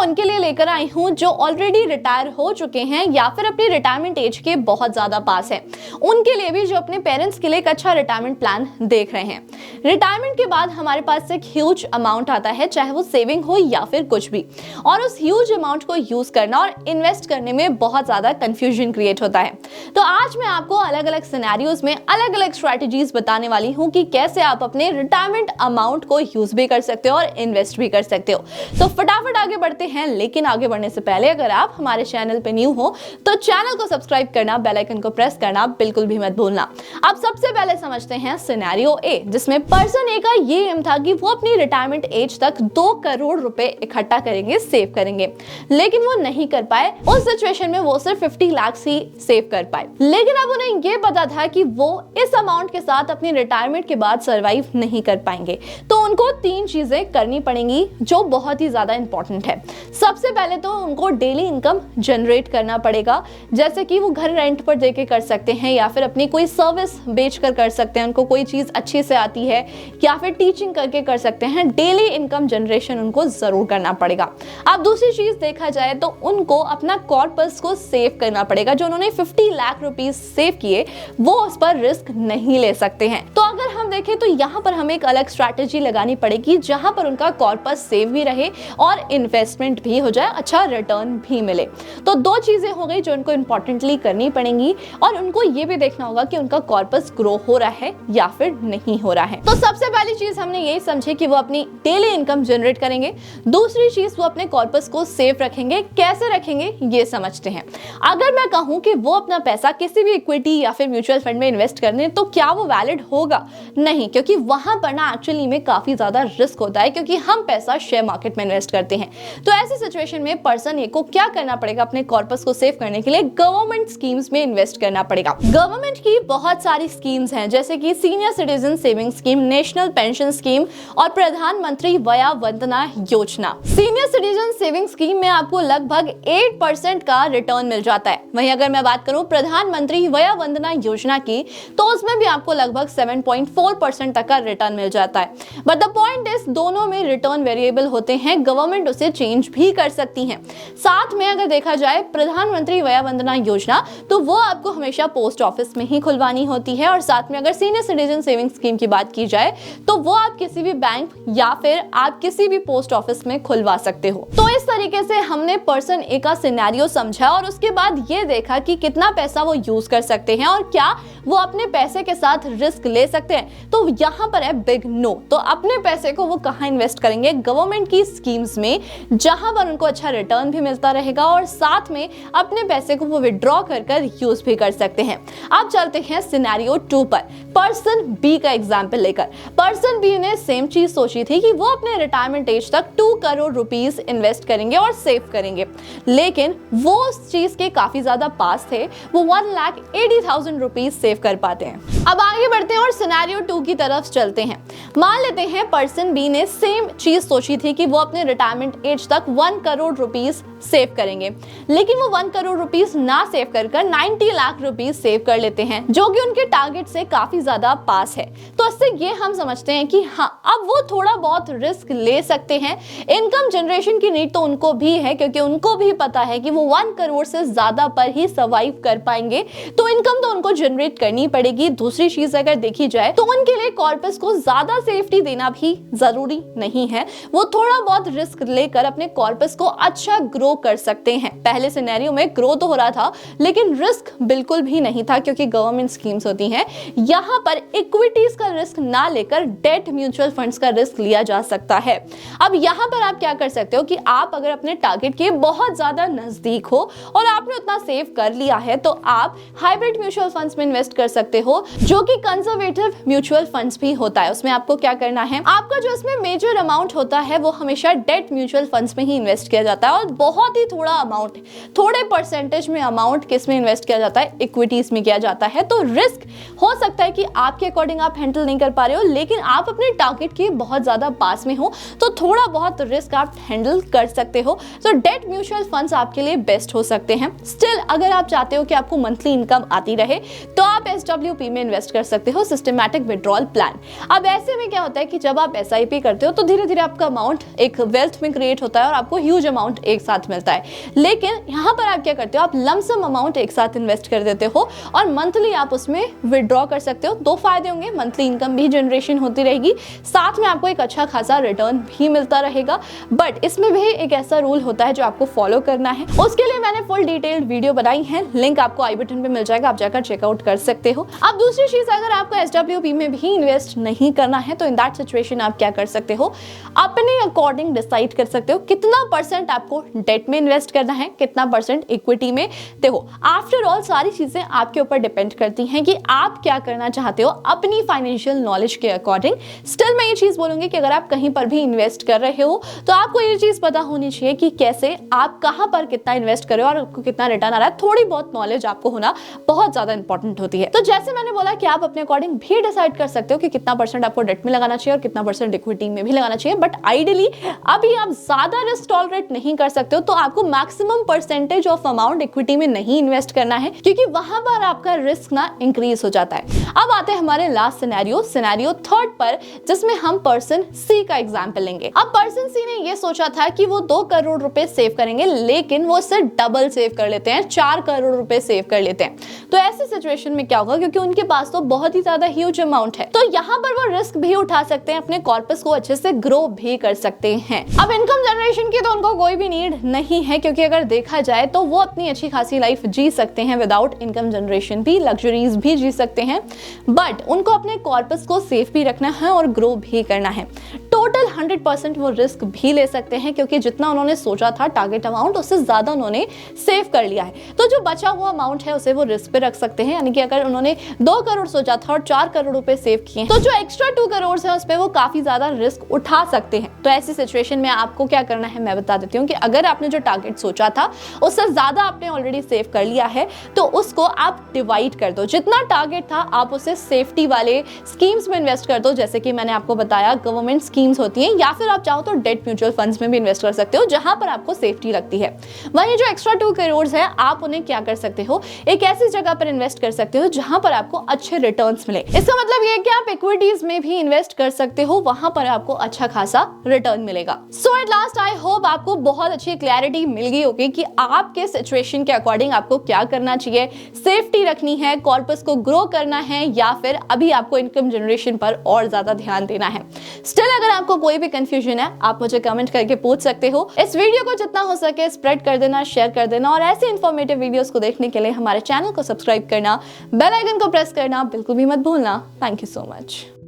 उनके लिए लेकर आई हूँ जो ऑलरेडी रिटायर हो चुके हैं या फिर अपनी रिटायरमेंट एज के बहुत ज्यादा पास है, उनके लिए भी जो अपने पेरेंट्स के लिए एक अच्छा रिटायरमेंट प्लान देख रहे हैं। रिटायरमेंट के बाद हमारे पास एक ह्यूज अमाउंट आता है, चाहे वो सेविंग हो या फिर कुछ भी, और उस ह्यूज अमाउंट को यूज करना और इन्वेस्ट करने में बहुत ज्यादा कंफ्यूजन क्रिएट होता है। तो आज मैं आपको अलग अलग सिनेरियोज में अलग अलग स्ट्रेटजीज बताने वाली हूँ कि कैसे आप अपने रिटायरमेंट अमाउंट को यूज भी कर सकते हो और इन्वेस्ट भी कर सकते हो। तो फटाफट आगे बढ़ते हैं, लेकिन आगे बढ़ने से पहले अगर आप हमारे चैनल पे न्यू हो तो चैनल को सब्सक्राइब करना, बेल आइकन को प्रेस करना बिल्कुल भी मत भूलना। अब सबसे पहले समझते हैं सिनेरियो ए, जिसमें पर्सन ए का ये एम था कि वो अपनी रिटायरमेंट एज तक 2 करोड़ रुपए इकट्ठा करेंगे, सेव करेंगे, लेकिन वो नहीं कर पाए। उस सिचुएशन में वो सिर्फ 50 लाख ही सेव कर पाए, लेकिन अब उन्हें ये पता था कि वो इस अमाउंट के साथ अपनी रिटायरमेंट के बाद सर्वाइव नहीं कर पाएंगे। तो उनको 3 चीजें करनी पड़ेंगी जो बहुत ही ज्यादा इंपॉर्टेंट है। सबसे पहले तो उनको डेली इनकम जनरेट करना पड़ेगा, जैसे कि वो घर रेंट पर देके कर सकते हैं या फिर अपनी कोई सर्विस बेचकर कर सकते हैं, उनको कोई चीज अच्छी से आती है, या फिर टीचिंग करके कर सकते हैं। डेली इनकम जनरेशन उनको जरूर करना पड़ेगा। अब दूसरी चीज देखा जाए तो उनको अपना कॉर्पस को सेव करना पड़ेगा। जो उन्होंने 50 लाख रुपीस सेव किए वो उस पर रिस्क नहीं ले सकते हैं। तो अगर हम देखें तो यहाँ पर हमें एक अलग स्ट्रैटेजी लगानी पड़ेगी जहां पर उनका कॉर्पस सेव भी रहे और इन्वेस्टमेंट भी हो जाए, अच्छा रिटर्न भी मिले। तो 2 चीजें हो गई जो उनको इंपॉर्टेंटली करनी पड़ेंगी, और उनको ये भी देखना होगा कि उनका कॉर्पस ग्रो हो रहा है या फिर नहीं हो रहा है। तो सबसे पहली चीज हमने यही समझी कि वो अपनी डेली इनकम जनरेट करेंगे। दूसरी चीज वो अपने कॉर्पस को सेव रखेंगे। कैसे रखेंगे ये समझते हैं। अगर मैं कहूं कि वो अपना पैसा किसी भी इक्विटी या फिर म्यूचुअल फंड में इन्वेस्ट करने, तो क्या वो वैलिड होगा? नहीं, क्योंकि वहां पर ना एक्चुअली में काफी ज्यादा रिस्क होता है, क्योंकि हम पैसा शेयर मार्केट में इन्वेस्ट करते हैं। तो ऐसी सिचुएशन में पर्सन ए को क्या करना पड़ेगा? अपने कॉर्पस को सेव करने के लिए गवर्नमेंट स्कीम्स में इन्वेस्ट करना पड़ेगा। गवर्नमेंट की बहुत सारी स्कीम्स हैं, जैसे कि senior citizen saving scheme, national pension scheme और प्रधानमंत्री वया Vandana Yojana. Senior citizen saving scheme में आपको लगभग 8% का रिटर्न मिल जाता है। वहीं अगर मैं बात करूं प्रधानमंत्री वया वंदना योजना की, तो उसमें भी आपको लगभग 7.4% तक का रिटर्न मिल जाता है। बट द पॉइंट इज, दोनों में रिटर्न वेरिएबल होते हैं, गवर्नमेंट उसे चेंज भी कर सकती है। साथ में अगर देखा जाए प्रधानमंत्री वया वंदना योजना, तो वो आपको हमेशा पोस्ट ऑफिस में ही खुलवानी होती है, और साथ में अगर सीनियर सिटीजन सेविंग स्कीम की बात की जाए तो वो आप किसी भी बैंक या फिर आप किसी भी पोस्ट ऑफिस में खुलवा सकते हो। तो इस तरीके से हमने पर्सन ए का सिनेरियो समझा और उसके बाद ये देखा कि कितना पैसा वो यूज कर सकते हैं और क्या वो अपने पैसे के साथ रिस्क ले सकते हैं। तो यहाँ पर है बिग नो। तो अपने पैसे को वो कहाँ इन्वेस्ट करेंगे? गवर्नमेंट की स्कीम्स में, जहां पर उनको अच्छा रिटर्न भी मिलता रहेगा और साथ में अपने पैसे को वो विड्रॉ कर यूज भी कर सकते हैं। अब चलते हैं सिनेरियो 2 पर, पर्सन बी का एग्जाम्पल लेकर। पर्सन बी ने सेम चीज सोची थी कि वो अपने रिटायरमेंट एज तक 2 करोड़ रुपीस इन्वेस्ट करेंगे और सेव करेंगे, लेकिन वो उस चीज के काफी ज्यादा पास थे। वो 1,80,000 रुपीस सेव कर पाते हैं। अब आगे बढ़ते हैं और सिनेरियो 2 की तरफ चलते हैं। मान लेते हैं पर्सन बी ने सेम चीज सोची थी कि वो अपने रिटायरमेंट एज तक 1 करोड़ रुपीस सेव करेंगे, लेकिन वो 1 करोड़ रुपीस ना सेव कर 90 लाख रुपीस सेव कर लेते हैं, जो कि उनके टारगेट से काफी ज्यादा पास है। तो इससे ये हम समझते हैं कि हाँ, अब वो थोड़ा बहुत रिस्क ले सकते हैं। इनकम जनरेशन की नीड तो उनको भी है, क्योंकि उनको भी पता है कि वो 1 करोड़ से ज्यादा पर ही सर्वाइव कर पाएंगे, तो इनकम तो उनको जनरेट करनी पड़ेगी। दूसरी चीज अगर देखी जाए तो उनके लिए कॉर्पस को ज्यादा सेफ्टी देना भी जरूरी नहीं है। वो थोड़ा बहुत रिस्क लेकर अपने कॉर्पस को अच्छा ग्रो कर सकते हैं। पहले सिनेरियो में ग्रो तो हो रहा था, लेकिन रिस्क बिल्कुल भी नहीं था, क्योंकि गवर्नमेंट स्कीम्स होती हैं। यहाँ पर इक्विटीज का रिस्क ना लेकर डेट म्यूचुअल फंड्स का रिस्क लिया जा सकता है। अब यहाँ पर आप क्या कर सकते हो कि आप अगर अपने टारगेट के बहुत ज्यादा नजदीक हो और आपने उतना सेव कर लिया है, तो आप हाइब्रिड म्यूचुअल फंड्स में इन्वेस्ट कर सकते हो, जो कि कंजर्वेटिव म्यूचुअल फंड्स भी होता है। उसमें आपको क्या करना है, आपका जो इसमें मेजर अमाउंट होता है वो हमेशा डेट म्यूचुअल फंड्स में ही इन्वेस्ट किया जाता है, और बहुत ही थोड़ा अमाउंट, थोड़े परसेंटेज में अमाउंट किस में इन्वेस्ट किया जाता है? इक्विटीज में किया जाता है। तो रिस्क हो सकता है कि आपके अकॉर्डिंग आप हैंडल नहीं कर पा रहे हो, लेकिन आप अपने टारगेट के बहुत ज्यादा पास में हो, तो थोड़ा बहुत रिस्क आप हैंडल कर सकते हो। तो डेट म्यूचुअल फंड्स आपके लिए बेस्ट हो सकते हैं। स्टिल अगर आप चाहते हो कि आपको मंथली इनकम आती रहे, तो आप SWP में इन्वेस्ट कर सकते हो, सिस्टमैटिक विड्रॉल प्लान। अब ऐसे में क्या होता है कि जब आप SIP करते हो तो धीरे धीरे आपका अमाउंट एक वेल्थ में क्रिएट होता है और आपको ह्यूज अमाउंट एक साथ मिलता है। लेकिन यहाँ पर आप क्या करते हो, आप लमसम अमाउंट एक साथ इन्वेस्ट कर देते हो और मंथली आप उसमें विड्रॉ कर सकते हो। दो फायदे होंगे, मंथली इनकम भी जनरेशन होती रहेगी, साथ में आपको एक अच्छा खासा रिटर्न भी मिलता रहेगा। बट इसमें भी एक ऐसा रूल होता है जो आपको फॉलो करना है। उसके लिए मैंने फुल डिटेल्ड वीडियो बनाई है, लिंक आपको आई बटन पे मिल जाएगा, आप जाकर चेकआउट कर सकते हो। अब दूसरी चीज, अगर आपको SWP में भी इन्वेस्ट नहीं करना है तो इन दैट सिचुएशन आप क्या कर सकते हो, अपने अकॉर्डिंग डिसाइड कर सकते हो कितना परसेंट आपको डेट में इन्वेस्ट करना है, कितना परसेंट इक्विटी में। देखो, आफ्टर ऑल सारी चीजें आपके ऊपर डिपेंड करती हैं कि आप क्या करना चाहते हो अपनी फाइनेंशियल नॉलेज के अकॉर्डिंग। स्टिल मैं ये चीज बोलूंगी कि अगर आप कहीं पर भी इन्वेस्ट कर रहे हो तो आपको ये चीज पता होनी चाहिए कि कैसे आप कहां पर कितना इन्वेस्ट कर रहे हो और आपको कितना रिटर्न आ रहा है। थोड़ी बहुत नॉलेज आपको होना बहुत ज्यादा इंपॉर्टेंट होती है। तो जैसे मैंने बोला कि आप अपने अकॉर्डिंग भी डिसाइड कर सकते हो कि कितना परसेंट आपको डेट में लगाना चाहिए और कितना परसेंट इक्विटी में भी लगाना चाहिए। बट आइडियली अभी आप ज्यादा रिस्क टॉलरेट नहीं कर सकते हो तो आपको maximum percentage of amount equity में नहीं इन्वेस्ट करना है, क्योंकि वहां पर आपका रिस्क ना इंक्रीज हो जाता है। अब आते हैं हमारे लास्ट सिनेरियो थर्ड पर, जिसमें हम पर्सन सी का एग्जांपल लेंगे। अब पर्सन सी ने ये सोचा था कि वो 2 करोड़ रुपए सेव करेंगे, लेकिन वो इससे डबल सेव कर लेते हैं, 4 करोड़ रुपए सेव कर लेते हैं। तो ऐसी सिचुएशन में क्या होगा, क्योंकि उनके पास तो बहुत ही ज्यादा ह्यूज अमाउंट है, तो यहाँ पर वो रिस्क भी उठा सकते हैं, अपने कॉर्पस को अच्छे से ग्रो भी कर सकते हैं। अब इनकम जनरेशन की तो उनको कोई भी नीड नहीं है, क्योंकि अगर देखा जाए तो वो अपनी अच्छी खासी लाइफ जी सकते हैं विदाउट इनकम जनरेशन भी, लग्जरीज भी जी सकते हैं। बट उनको अपने कॉर्पस को सेफ भी रखना है और ग्रो भी करना है। टोटल 100% वो रिस्क भी ले सकते हैं, क्योंकि जितना उन्होंने सोचा था टारगेट अमाउंट, उससे ज्यादा उन्होंने सेव कर लिया है। तो जो बचा हुआ अमाउंट है उसे वो रिस्क पे रख सकते हैं, यानी कि अगर उन्होंने 2 करोड़ सोचा था और 4 करोड़ रुपए सेव किए, तो जो एक्स्ट्रा 2 करोड़ है उस पे वो काफी ज्यादा रिस्क उठा सकते हैं। तो ऐसी सिचुएशन में आपको क्या करना है मैं बता देती हूँ कि अगर आपने जो टारगेट सोचा था उससे ज्यादा आपने ऑलरेडी सेव कर लिया है, तो उसको आप डिवाइड कर दो। जितना टारगेट था आप उसे सेफ्टी वाले स्कीम्स में इन्वेस्ट कर दो, जैसे कि मैंने आपको बताया गवर्नमेंट स्कीम्स होती हैं, या फिर आप चाहो तो डेट म्यूचुअल फंड्स में भी इन्वेस्ट कर सकते हो, जहां पर आपको सेफ्टी लगती है। वहीं जो एक्स्ट्रा 2 करोड़ है आप उन्हें क्या कर सकते हो, एक ऐसी जगह पर इन्वेस्ट कर सकते हो जहां पर आपको अच्छे रिटर्न्स मिले। इसका मतलब ये कि आप इक्विटीज में भी इन्वेस्ट कर सकते हो, वहां पर आपको अच्छा खासा रिटर्न मिलेगा। सो एट लास्ट आई होप आपको बहुत अच्छी क्लैरिटी मिल गई होगी कि आपके सिचुएशन के अकॉर्डिंग आपको क्या करना चाहिए, सेफ्टी रखनी है, कॉर्पस को ग्रो करना है, या फिर अभी आपको इनकम जनरेशन पर और ज्यादा ध्यान देना है। स्टिल अगर आपको कोई भी कंफ्यूजन है आप मुझे कमेंट करके पूछ सकते हो। इस वीडियो को जितना हो सके स्प्रेड कर देना, शेयर कर देना, और ऐसे इंफॉर्मेटिव वीडियोस को देखने के लिए हमारे चैनल को सब्सक्राइब करना, बेल आइकन को प्रेस करना बिल्कुल भी मत भूलना। Thank you so much.